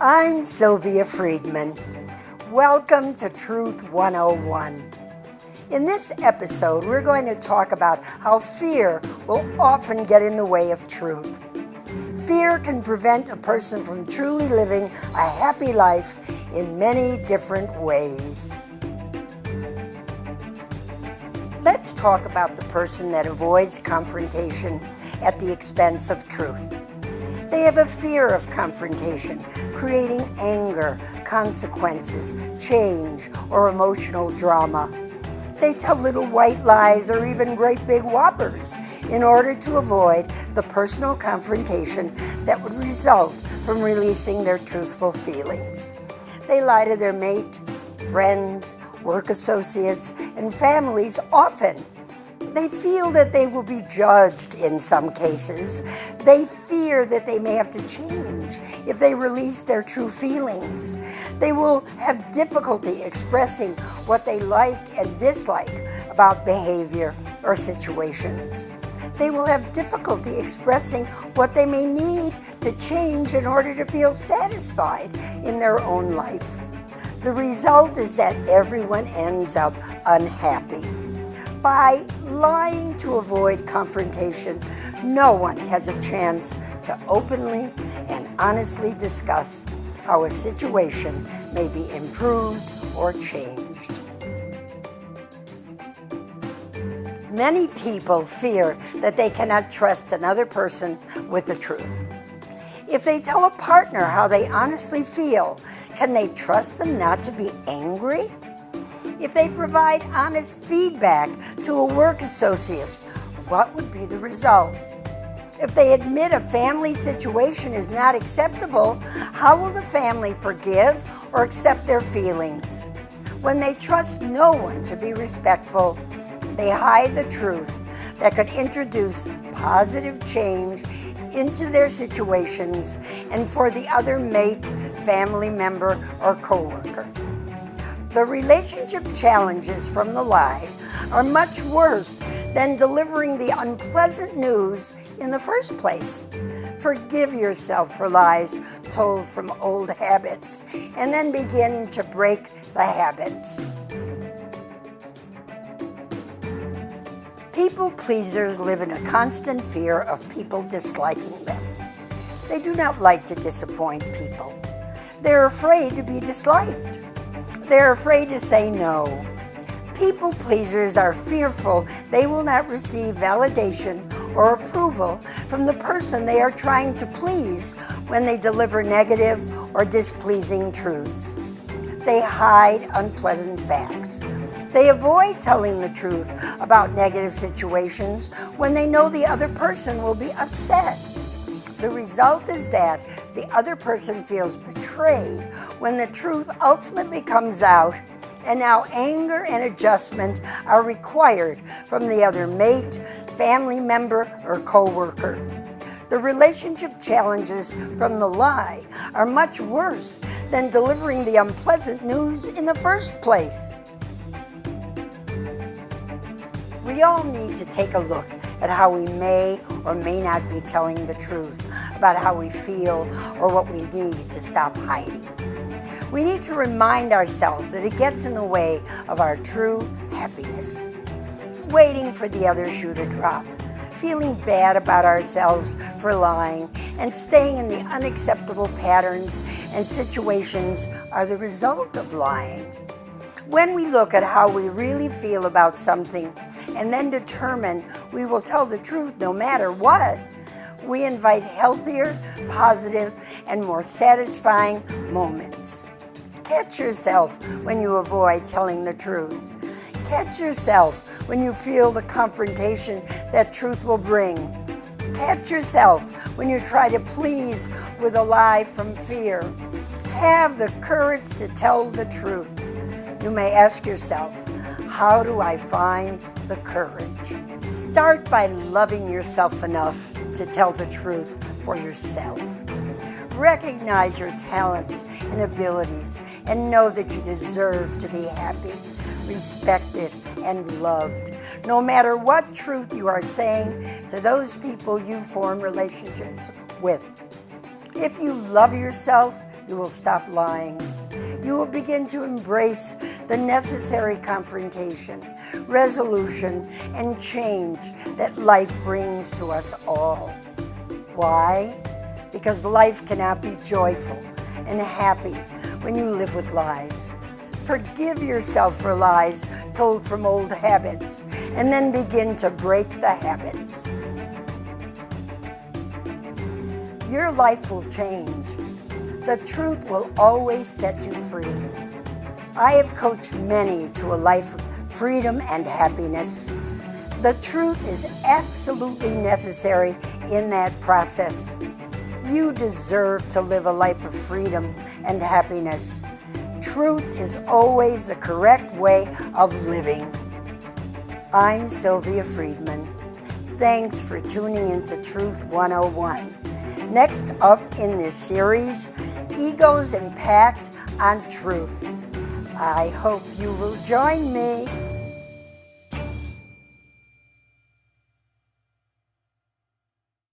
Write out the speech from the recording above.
I'm Sylvia Friedman. Welcome to Truth 101. In this episode, we're going to talk about how fear will often get in the way of truth. Fear can prevent a person from truly living a happy life in many different ways. Let's talk about the person that avoids confrontation at the expense of truth. They have a fear of confrontation, creating anger, consequences, change, or emotional drama. They tell little white lies or even great big whoppers in order to avoid the personal confrontation that would result from releasing their truthful feelings. They lie to their mate, friends, work associates, and families often. They feel that they will be judged in some cases. They fear that they may have to change if they release their true feelings. They will have difficulty expressing what they like and dislike about behavior or situations. They will have difficulty expressing what they may need to change in order to feel satisfied in their own life. The result is that everyone ends up unhappy. By lying to avoid confrontation, no one has a chance to openly and honestly discuss how a situation may be improved or changed. Many people fear that they cannot trust another person with the truth. If they tell a partner how they honestly feel, can they trust them not to be angry? If they provide honest feedback to a work associate, what would be the result? If they admit a family situation is not acceptable, how will the family forgive or accept their feelings? When they trust no one to be respectful, they hide the truth that could introduce positive change into their situations and for the other mate, family member, or coworker. The relationship challenges from the lie are much worse than delivering the unpleasant news in the first place. Forgive yourself for lies told from old habits, and then begin to break the habits. People pleasers live in a constant fear of people disliking them. They do not like to disappoint people. They're afraid to be disliked. They're afraid to say no. People pleasers are fearful they will not receive validation or approval from the person they are trying to please when they deliver negative or displeasing truths. They hide unpleasant facts. They avoid telling the truth about negative situations when they know the other person will be upset. The result is that the other person feels betrayed when the truth ultimately comes out, and now anger and adjustment are required from the other mate, family member, or coworker. The relationship challenges from the lie are much worse than delivering the unpleasant news in the first place. We all need to take a look at how we may or may not be telling the truth about how we feel or what we need to stop hiding. We need to remind ourselves that it gets in the way of our true happiness. Waiting for the other shoe to drop, feeling bad about ourselves for lying, and staying in the unacceptable patterns and situations are the result of lying. When we look at how we really feel about something and then determine we will tell the truth no matter what, we invite healthier, positive, and more satisfying moments. Catch yourself when you avoid telling the truth. Catch yourself when you feel the confrontation that truth will bring. Catch yourself when you try to please with a lie from fear. Have the courage to tell the truth. You may ask yourself, how do I find the courage? Start by loving yourself enough to tell the truth for yourself. Recognize your talents and abilities and know that you deserve to be happy. respected, and loved, no matter what truth you are saying to those people you form relationships with. If you love yourself, you will stop lying. You will begin to embrace the necessary confrontation, resolution, and change that life brings to us all. Why? Because life cannot be joyful and happy when you live with lies. Forgive yourself for lies told from old habits, and then begin to break the habits. Your life will change. The truth will always set you free. I have coached many to a life of freedom and happiness. The truth is absolutely necessary in that process. You deserve to live a life of freedom and happiness. Truth is always the correct way of living. I'm Sylvia Friedman. Thanks for tuning into Truth 101. Next up in this series, Ego's Impact on Truth. I hope you will join me.